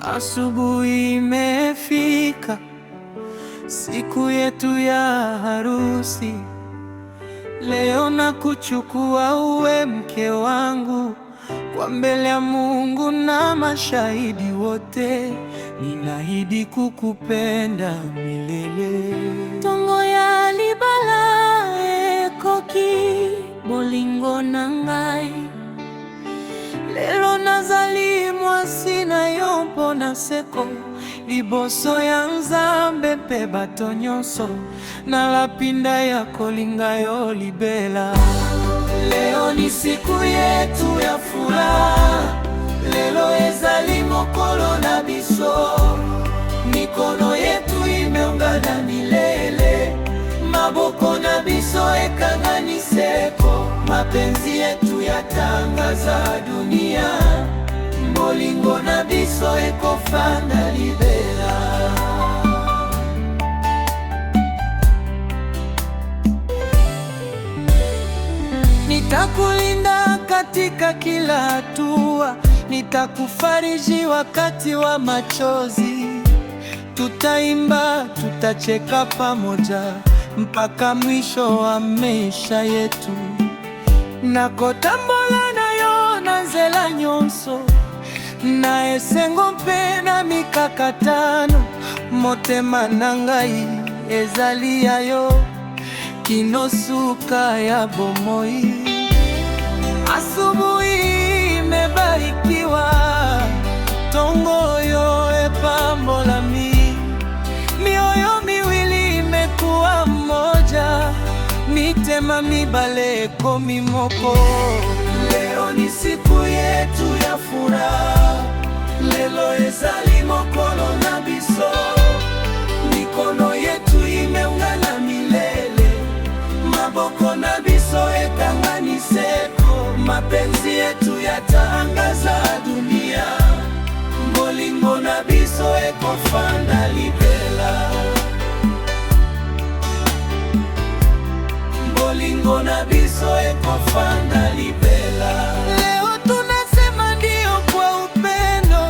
Asubuhi imefika, siku yetu ya harusi. Leo nakuchukua uwe mke wangu, kwa mbele ya Mungu na mashahidi wote. Ninaahidi kukupenda milele. Tongo ya libala ekoki bolingo na ngai. Lelo nazali mwasi na yo mpona seko, liboso ya Nzambe mpe bato nyonso. Nalapinda ya kolinga yo libela. Leo ni siku yetu ya furaha, lelo ezali mokolo na biso. Mikono yetu imeungana milele, maboko na biso ekangani seko. Mapenzi yetu yatangaza dunia, bolingo na biso ekofanda libela. Nitakulinda katika kila hatua, nitakufariji wakati wa machozi. Tutaimba, tutacheka pamoja mpaka mwisho wa maisha yetu. Nakotambola na yo na nzela nyonso, na esengo mpe na mikakatano. Motema na ngai ezali ya yo, kino suka ya bomoi. Asubuhi imebarikiwa, tongo yo epambolami. Mioyo miwili imekuwa mmoja, mitema mibale ekomi moko. Leo ni siku yetu ya furaha, lelo ezali mokolo na biso. Mikono yetu imeungana milele, maboko na biso ekangani seko. Mapenzi yetu yatangaza dunia, bolingo na biso ekofanda libela. Bolingo na biso ekofanda libela. Leo tunasema ndio kwa upendo,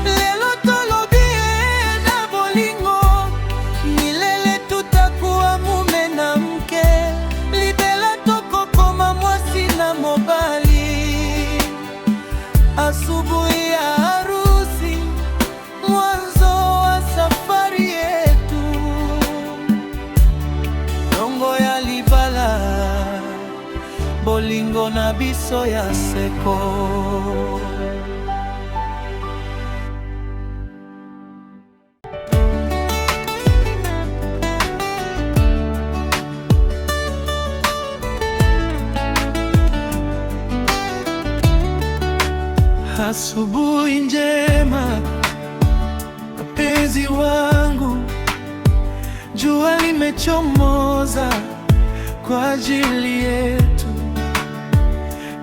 lelo tolobie na bolingo. Milele tutakuwa mume na mke, libela tokokoma mwasi na mobali. Asubuhi ya harusi, mwanzo wa safari yetu. Tongo ya libala, bolingo na biso ya seko. Asubuhi njema, mpenzi wangu, jua limechomoza kwa ajili yetu.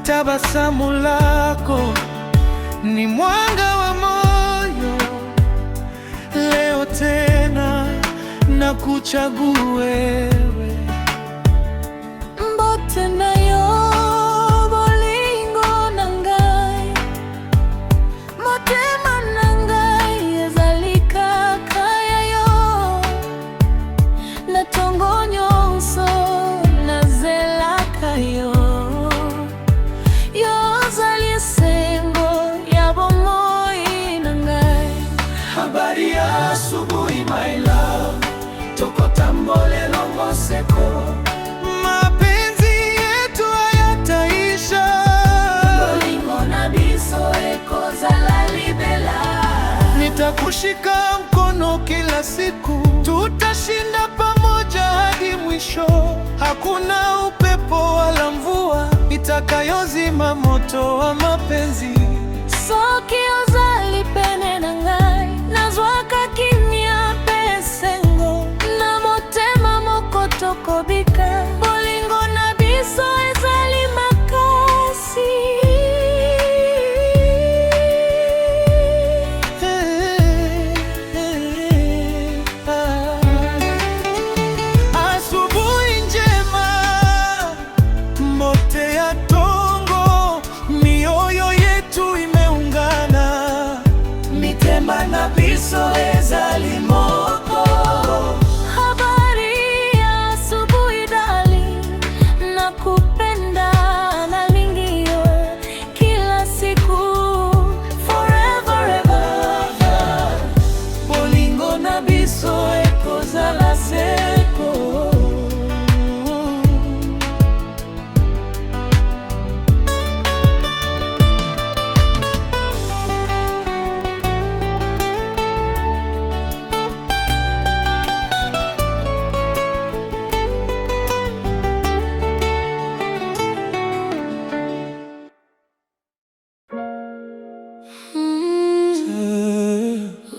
Tabasamu lako ni mwanga wa moyo. Leo tena nakuchagua wewe, Mbote na yo bolingo na ngai. Motema na ngai ezali kaka ya yo, na tongo nyonso nazelaka yo. Yo ozali esengo ya bomoi na ngai. Habari ya asubuhi my love, tokotambole longo seko. Mapenzi yetu hayataisha, Bolingo na biso ekozala libela. nitakushika mkono kila siku. Tutashinda pamoja hadi mwisho. Hakuna upepo wala mvua itakayozima moto wa mapenzi. Soki ozali pene na ngai, nazwaka kimia pe esengo. Na motema moko tokobika, bolingo na biso ezali makasi. Asubuhi njema, mote ya tongo, mioyo yetu imeungana. motema na biso ezali moko. Habari ya asubuhi darling, nakupenda nalingio kila siku forever ever. Bolingo na biso ekozala seko.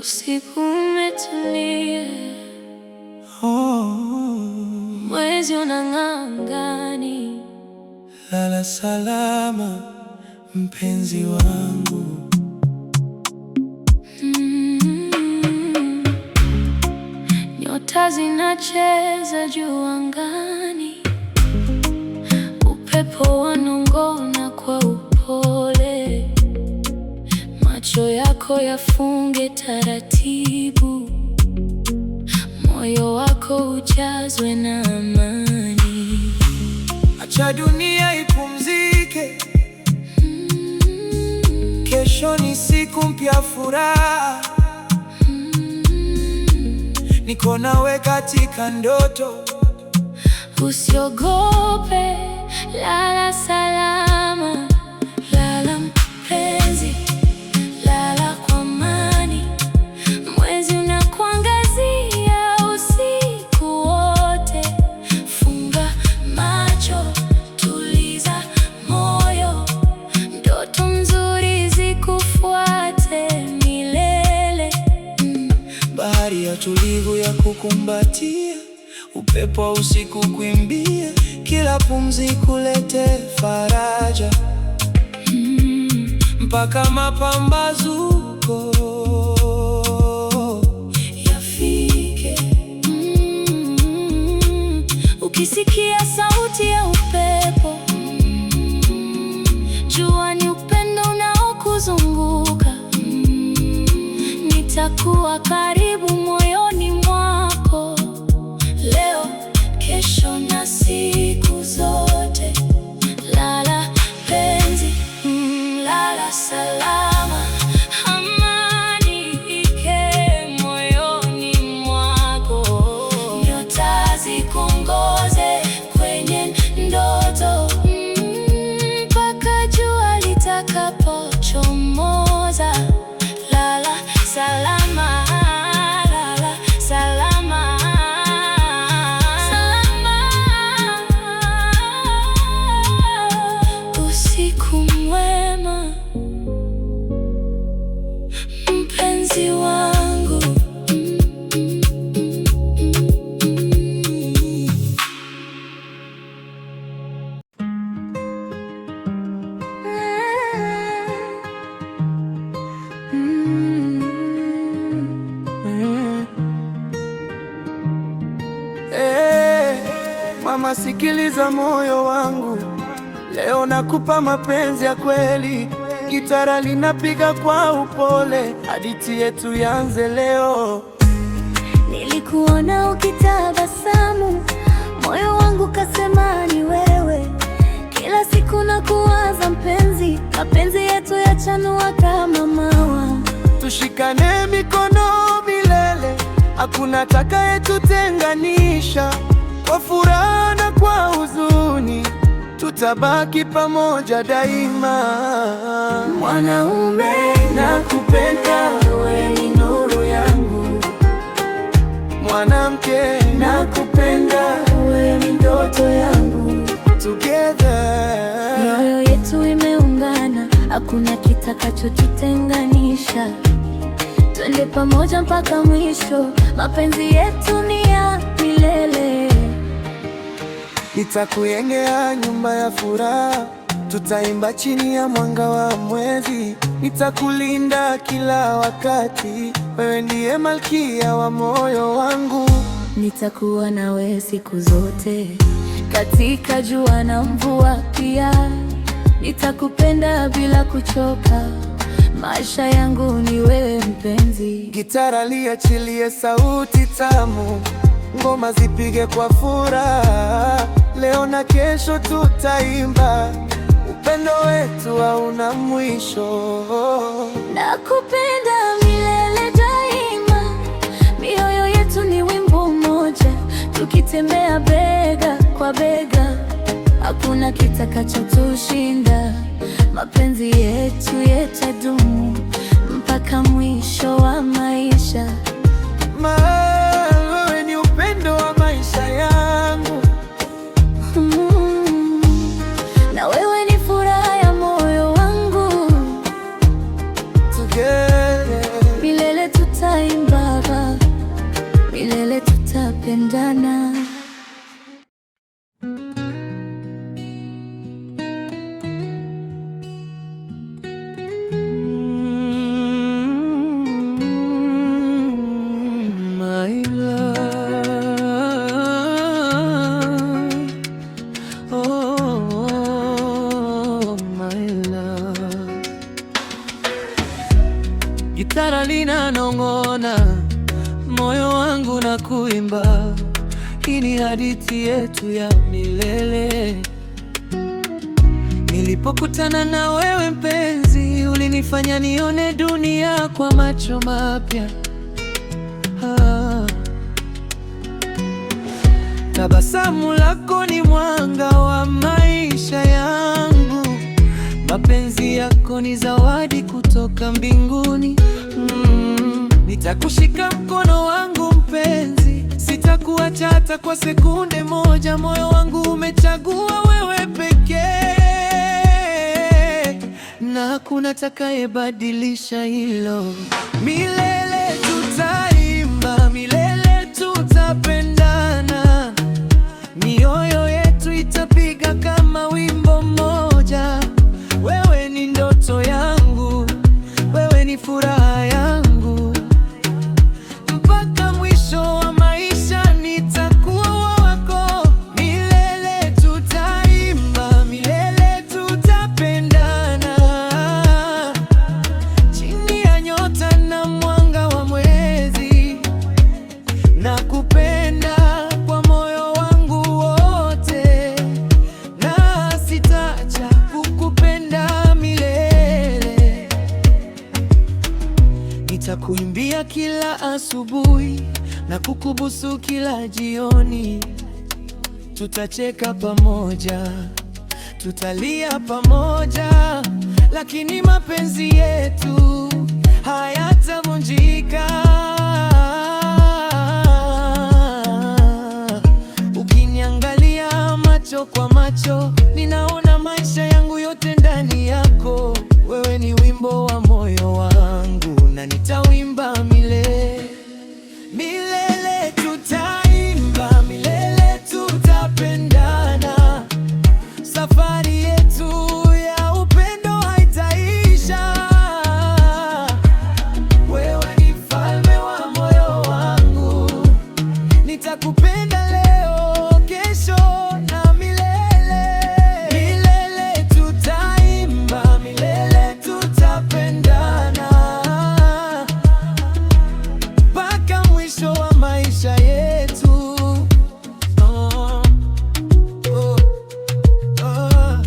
Usiku umetulia, mwezi unang'aa angani. Lala salama mpenzi wangu. Nyota zinacheza juu angani, upepo wanong'ona kwa upole. Macho yako yafunge taratibu, moyo wako ujazwe na amani. Acha dunia ipumzike, kesho ni siku mpya furaha. Niko nawe katika ndoto, usiogope, lala salama, lala mpenzi, lala kwa amani. Mwezi unakuangazia usiku wote, funga macho, tuliza moyo, ndoto nzuri zikufuate milele. bahari ya tulivu ya kukumbatia, upepo wa usiku kuimbia, kila pumzi kulete faraja, mpaka mapambazuko yafike. Ukisikia sauti ya upepo, jua ni upendo unaokuzunguka. Nitakuwa karibu moyoni mwako, leo, kesho na siku zote. Lala penzi, lala salama, amani ike moyoni mwako. Nyota zikuongoze kwenye ndoto, mpaka jua litakapochomoza. Lala salama, lala salama, salama. Usiku mwema mpenzi wangu. Mama, sikiliza moyo wangu, leo nakupa mapenzi ya kweli. Gitara linapiga kwa upole, hadithi yetu yanze leo. Nilikuona ukitabasamu, moyo wangu kasema ni wewe. Kila siku nakuwaza mpenzi, mapenzi yetu yachanua kama maua. Tushikane mikono milele, hakuna atakayetutenganisha. Kwa furaha na kwa huzuni, tutabaki pamoja daima. Mwanaume nakupenda, wewe ni nuru yangu. Mwanamke nakupenda, wewe ni ndoto yangu. Together, mioyo yetu imeungana, hakuna kitakachotutenganisha. Twende pamoja mpaka mwisho, mapenzi yetu ni ya milele. Nitakujengea nyumba ya furaha, tutaimba chini ya mwanga wa mwezi. Nitakulinda kila wakati, wewe ndiye malkia wa moyo wangu. Nitakuwa nawe siku zote, katika jua na mvua pia. Nitakupenda bila kuchoka, maisha yangu ni wewe mpenzi. Gitara liachilie sauti tamu, ngoma zipige kwa furaha. Leo na kesho tutaimba, upendo wetu hauna mwisho. Nakupenda milele daima, mioyo yetu ni wimbo mmoja, tukitembea bega kwa bega, hakuna kitakachotushinda. Mapenzi yetu yatadumu mpaka mwisho wa maisha. Wewe ni upendo wa maisha yangu, na wewe ni furaha ya moyo wangu. Together Milele tutaimba, milele tutapendana. Gitara linanong'ona, moyo wangu na kuimba. Hii ni hadithi yetu ya milele. Nilipokutana na wewe mpenzi, ulinifanya nione dunia kwa macho mapya. Tabasamu lako ni mwanga wa maisha yangu. Mapenzi yako ni zawadi kutoka mbinguni. Nitakushika mkono wangu mpenzi, sitakuacha hata kwa sekunde moja. Moyo wangu umechagua wewe pekee, na hakuna atakayebadilisha hilo. Milele tutaimba, milele tutapendana, mioyo yetu itapiga kama wimbo mmoja. Wewe ni ndoto yangu, wewe ni furaha yangu, mpaka mwisho wa maisha nitakuwa wako. Milele tutaimba, milele tutapendana, chini ya nyota na mwanga wa mwezi. Nakupenda kwa moyo wangu wote, na sitaacha kukupenda milele. Nitakuimbia kila asubuhi na kukubusu kila jioni. Tutacheka pamoja, tutalia pamoja, lakini mapenzi yetu hayatavunjika. Ukiniangalia macho kwa macho, ninaona maisha yangu yote ndani yako. Wewe ni wimbo wa moyo wangu, na nitauimba milele. Milele tutaimba, milele tutapendana, safari yetu ya upendo haitaisha. Wewe ni mfalme wa moyo wangu, nitakupenda leo, kesho na milele. Milele tutaimba, milele tutapendana, mpaka mwisho wa maisha yetu. Oh, oh, oh.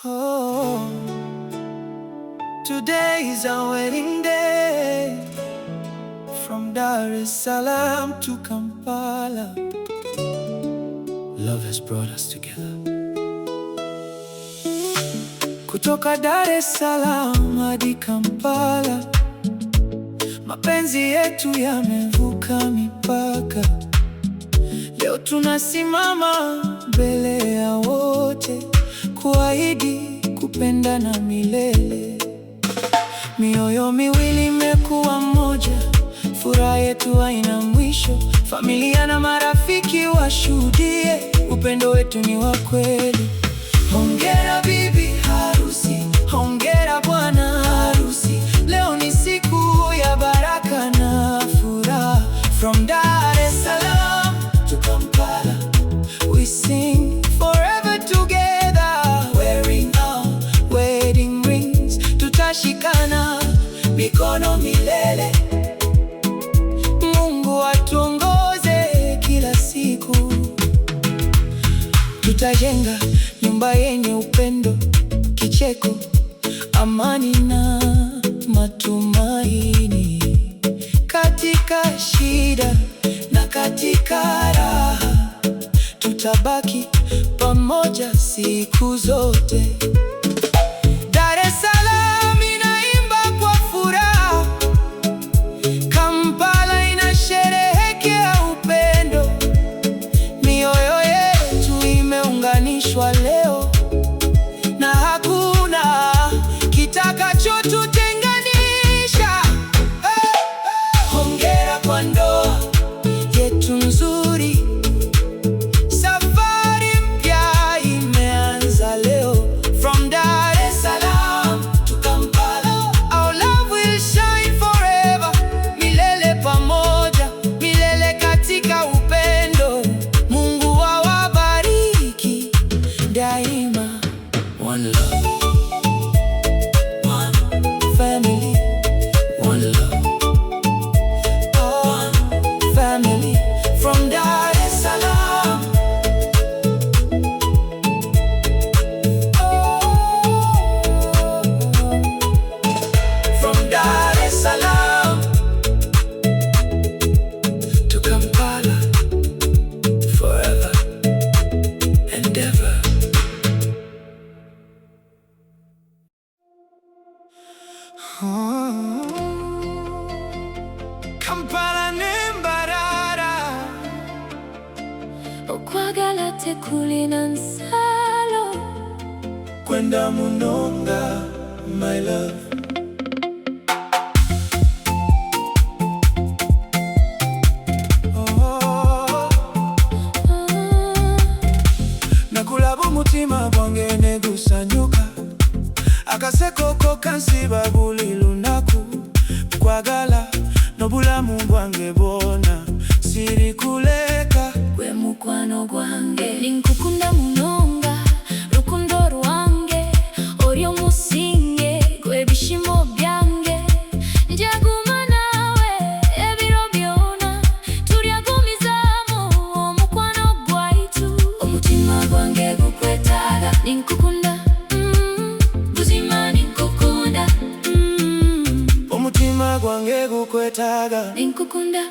Oh, today is our wedding day. From Dar es Salaam to Kampala, love has brought us together. Kutoka Dar es Salaam hadi Kampala, mapenzi yetu yamevuka mipaka. Leo tunasimama mbele ya wote, kuahidi kupendana milele. Mioyo miwili imekuwa mmoja, furaha yetu haina mwisho. Familia na marafiki washuhudie upendo wetu ni wa kweli. Hongera bibi harusi, hongera bwana harusi. Leo ni siku ya baraka na furaha. From Dar es Salaam to Kampala, we sing forever together, wearing our wedding rings. Tutashikana mikono milele. Mungu atuongoze kila siku. Tutajenga nyumba yenye upendo, kicheko, amani na matumaini. Katika shida na katika raha, tutabaki pamoja siku zote. Dar es Salaam inaimba kwa furaha, Kampala inasherehekea upendo. Mioyo yetu imeunganishwa leo, na hakuna kitakachotutenganisha. Hongera kwa ndoa yetu nzuri. Safari mpya imeanza leo. From Dar es Salaam to Kampala, our love will shine forever. Milele pamoja, milele katika upendo. Mungu awabariki daima. One love, one family, one love, one family. From Dar es Salaam, from Dar es Salaam to Kampala, forever and ever. Kampala nembarara, okwagala tekulina nsalo. kwenda Munonga, my love. Nakulaba omutima gwange ne gusanyuka, akaseko ko kansiba buli lunaku. Kwagala n'obulamu bwange bwona, sirikuleka. Gwe mukwano gwange ninkukunda munonga, rukundo rwange oli omusinge, gwe bishimo byange. Njaguma nawe ebiro byona, tulyagumizamu omukwano gwaitu. Omutima gwange gukwetaaga, ninkukunda, buzima ninkukunda, Omutima gwange gukwetaaga, ninkukunda,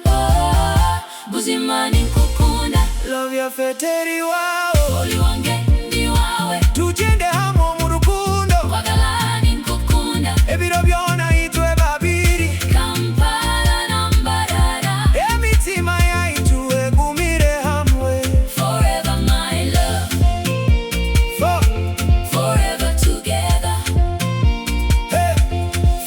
buzima ninkukunda. love yaffe teri waawo. Oli wange ndi wawe, Tugende hamwe mu rukundo, kwagala ninkukunda. ebiro byona itwe babiri. Kampala na Mbarara, Emitima yaitu egumire hamwe. forever my love, forever together, Hey.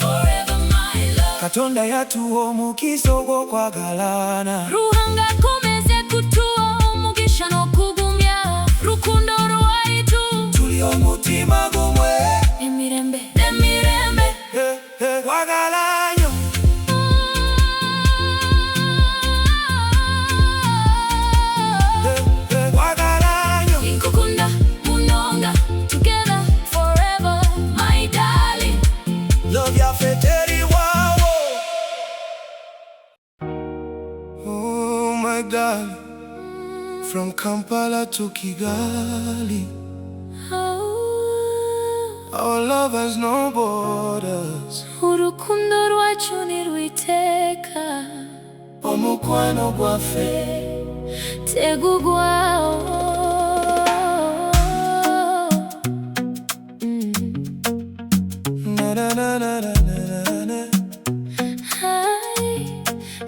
forever my love. Katonda yatuwa omukisa ogw'okwagalana. Ruhanga komeze kutuwa omugisha n'okugumya, rukundo rwaitu Tuli omutima gumwe. emirembe n'emirembe. Hey, hey. Kwagala nnyo. Hey, hey. Kwagala nnyo. Ninkukunda munonga, together forever my darling. Love yaffe teri waawo. Oh my darling, from Kampala to Kigali, our love has no borders. Urukundo rwacu nirwiteka, Omukwano gwaffe tegugwaho. na na na na na na na. Hai,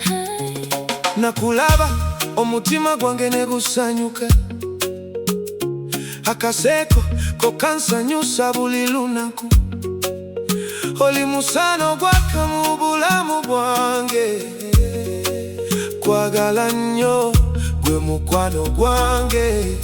hai. Nakulaba omutima gwange ne gusanyuka, akaseko ko kansanyusa buli lunaku. Oli musano gwaka mu bulamu bwange. Kwagala nnyo gwe mukwano gwange.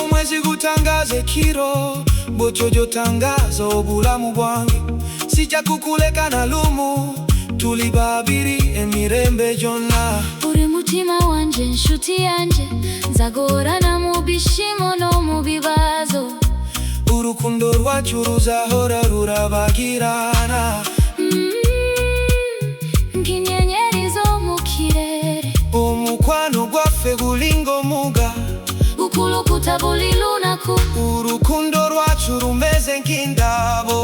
umwezi gutangaze kiro bochojo tangazo obulamu bwange sijja kukuleka na lumu tuli babiri emirembe jonna. Uri mutima wanje nshuti yanje nzagorana mu bishimo no mu bibazo. Urukundo rwacu ruzahora rurabagirana nk'inyenyeri zo mu kirere. Omukwano gwaffe gulinga omuga ukulukuta buli lunaku. Urukundo rwacu rumeze nk'indabo